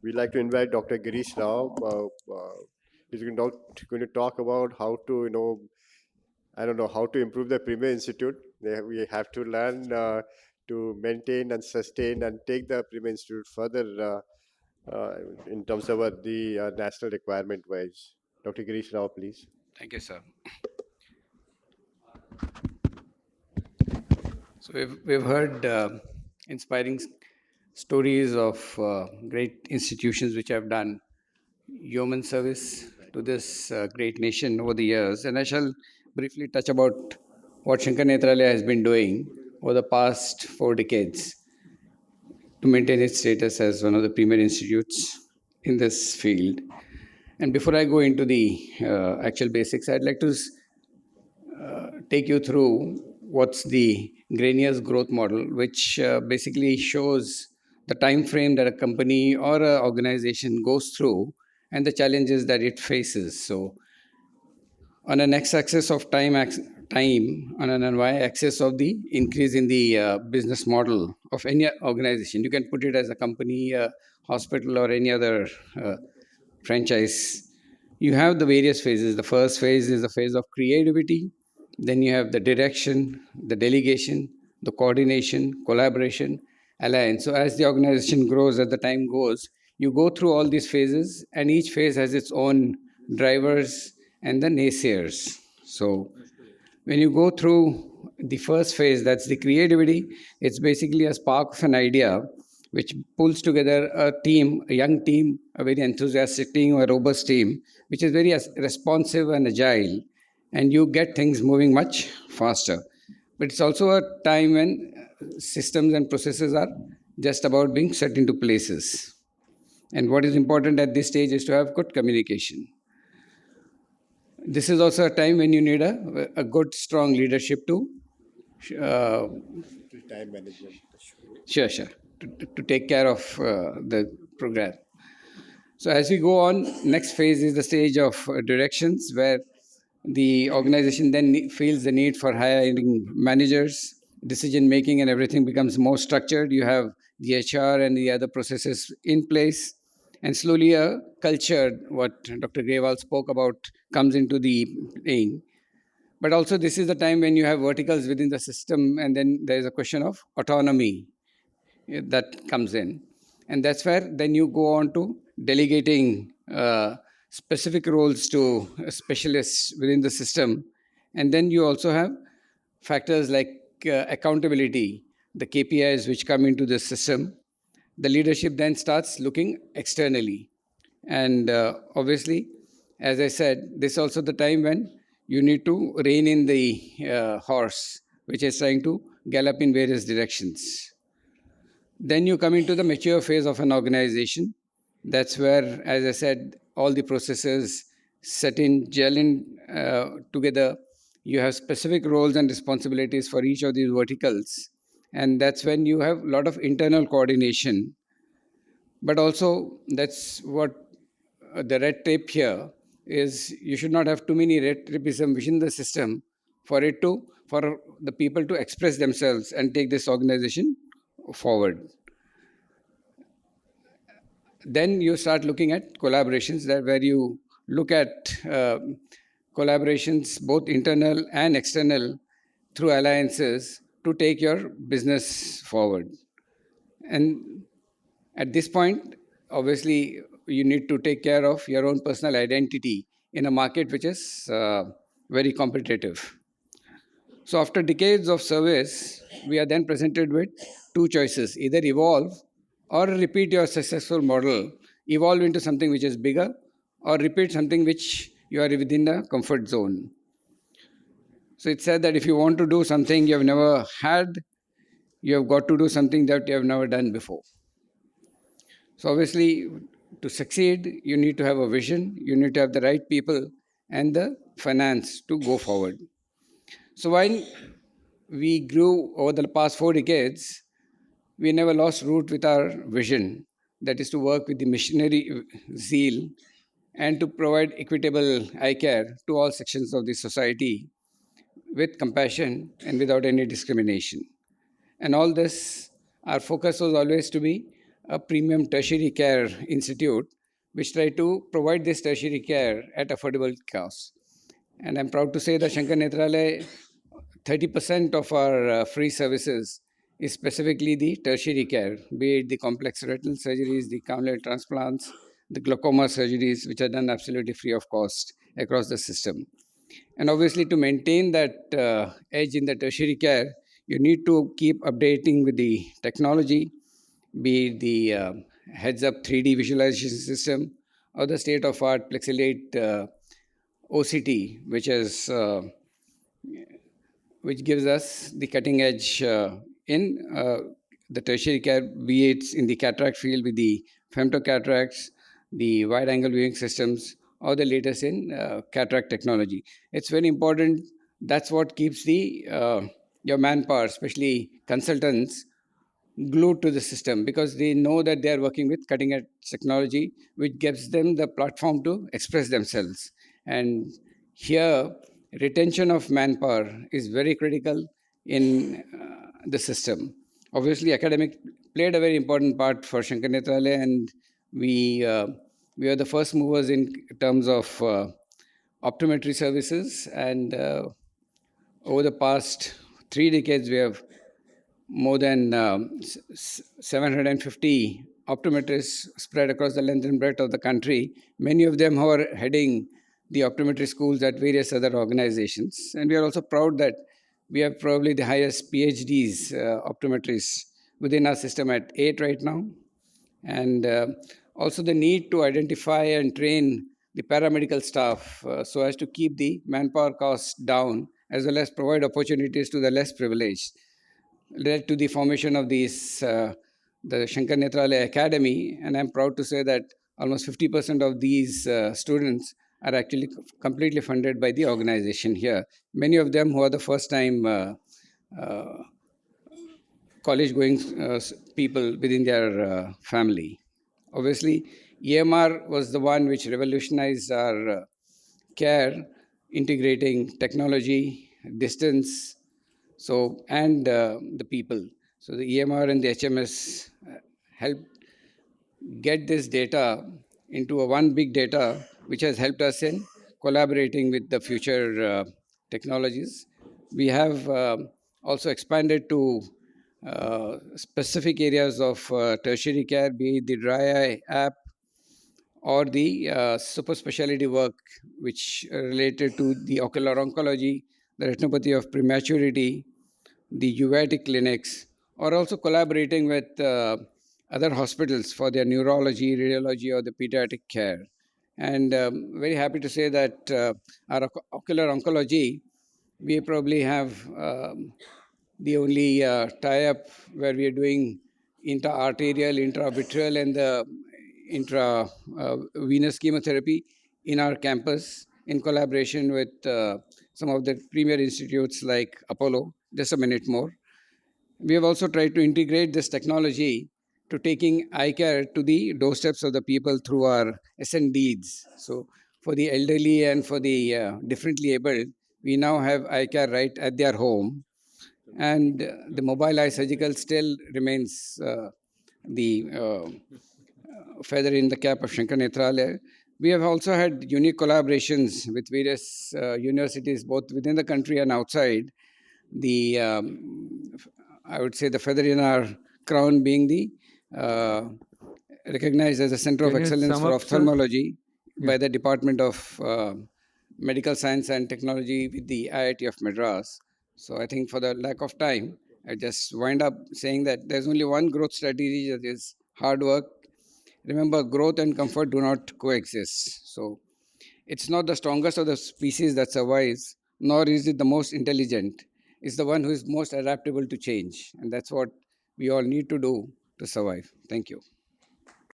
we'd like to invite Dr. Girish Rao. He's going to talk about how to, I don't know, how to improve the Premier Institute. We have to learn to maintain and sustain and take the Premier Institute further in terms of the national requirement wise. Dr. Girish Rao, please. Thank you, sir. So we've heard inspiring stories of great institutions which have done yeoman service to this great nation over the years. And I shall briefly touch about what Shankar Nethralaya has been doing over the past 4 decades to maintain its status as one of the premier institutes in this field. And before I go into the actual basics, I'd like to take you through what's the Greniers growth model, which basically shows the time frame that a company or an organization goes through and the challenges that it faces. So, on an x-axis of time, on an y-axis of the increase in the business model of any organization. You can put it as a company, a hospital, or any other franchise. You have the various phases. The first phase is the phase of creativity. Then you have the direction, the delegation, the coordination, collaboration, alliance. So as the organization grows, as the time goes, you go through all these phases, and each phase has its own drivers and the naysayers. So when you go through the first phase, that's the creativity, it's basically a spark of an idea which pulls together a team, a young team, a very enthusiastic team, a robust team, which is very responsive and agile, and you get things moving much faster. But it's also a time when systems and processes are just about being set into places. And what is important at this stage is to have good communication. This is also a time when you need a good, strong leadership to Time management. sure, to take care of the program. So as we go on, next phase is the stage of directions, where the organization then feels the need for hiring managers, decision making, and everything becomes more structured. You have the HR and the other processes in place, and slowly a culture, what Dr. Grewal spoke about, comes into the playing. But also, this is the time when you have verticals within the system, and then there is a question of autonomy that comes in. And that's where then you go on to delegating specific roles to specialists within the system. And then you also have factors like accountability, the KPIs which come into the system. The leadership then starts looking externally. And obviously, as I said, this is also the time when you need to rein in the horse, which is trying to gallop in various directions. Then you come into the mature phase of an organization. That's where, as I said, all the processes set in, gel in together. You have specific roles and responsibilities for each of these verticals. And that's when you have a lot of internal coordination. But also, that's what the red tape here is. You should not have too many red tapeism within the system for the people to express themselves and take this organization forward. Then you start looking at collaborations, that where you look at collaborations, both internal and external, through alliances to take your business forward. And at this point, obviously, you need to take care of your own personal identity in a market which is very competitive. So after decades of service, we are then presented with two choices: either evolve or repeat your successful model, evolve into something which is bigger, or repeat something which you are within the comfort zone. So it said that if you want to do something you have never had, you have got to do something that you have never done before. So obviously, to succeed, you need to have a vision, you need to have the right people and the finance to go forward. So while we grew over the past 4 decades, we never lost root with our vision, that is to work with the missionary zeal and to provide equitable eye care to all sections of the society with compassion and without any discrimination. And all this, our focus was always to be a premium tertiary care institute which try to provide this tertiary care at affordable cost. And I'm proud to say that Shankar Nethralaya, 30% of our free services is specifically the tertiary care, be it the complex retinal surgeries, the corneal transplants, the glaucoma surgeries, which are done absolutely free of cost across the system. And obviously, to maintain that edge in the tertiary care, you need to keep updating with the technology, be it the heads up 3D visualization system or the state of art Plexilate OCT, which gives us the cutting edge in the tertiary care, be it in the cataract field with the femtocataracts, the wide angle viewing systems, or the latest in cataract technology. It's very important. That's what keeps the your manpower, especially consultants, glued to the system because they know that they are working with cutting edge technology, which gives them the platform to express themselves. And here, retention of manpower is very critical in the system. Obviously, academic played a very important part for Shankar Nethralaya, and we uh, we are the first movers in terms of optometry services. And over the past 3 decades, we have more than 750 optometrists spread across the length and breadth of the country, many of them who are heading the optometry schools at various other organizations. And we are also proud that we have probably the highest PhDs, optometrists, within our system at 8 right now. And also the need to identify and train the paramedical staff so as to keep the manpower costs down, as well as provide opportunities to the less privileged, led to the formation of the Shankar Nethralaya Academy. And I'm proud to say that almost 50% of these students are actually completely funded by the organization here. Many of them who are the first time uh, college going people within their family. Obviously, EMR was the one which revolutionized our care, integrating technology, distance, and the people. So the EMR and the HMS help get this data into a one big data, which has helped us in collaborating with the future technologies. We have also expanded to specific areas of tertiary care, be it the dry eye app or the super specialty work, which are related to the ocular oncology, the retinopathy of prematurity, the uveitic clinics, or also collaborating with other hospitals for their neurology, radiology, or the pediatric care. And very happy to say that our ocular oncology, we probably have the only tie-up where we are doing intra-arterial, intra-vitreal, and the intra-venous chemotherapy in our campus in collaboration with some of the premier institutes like Apollo. Just a minute more. We have also tried to integrate this technology to taking eye care to the doorsteps of the people through our SNDs. So for the elderly and for the differently abled, we now have eye care right at their home. And the mobile eye surgical still remains the feather in the cap of Shankar Nethralaya. We have also had unique collaborations with various universities, both within the country and outside. The I would say the feather in our crown being the uh, recognized as a center of Can you excellence sum for up, sir? ophthalmology by Yeah. the Department of Medical Science and Technology with the IIT of Madras. So I think for the lack of time, I just wind up saying that there's only one growth strategy, that is hard work. Remember, growth and comfort do not coexist. So it's not the strongest of the species that survives, nor is it the most intelligent. It's the one who is most adaptable to change. And that's what we all need to do to survive. Thank you.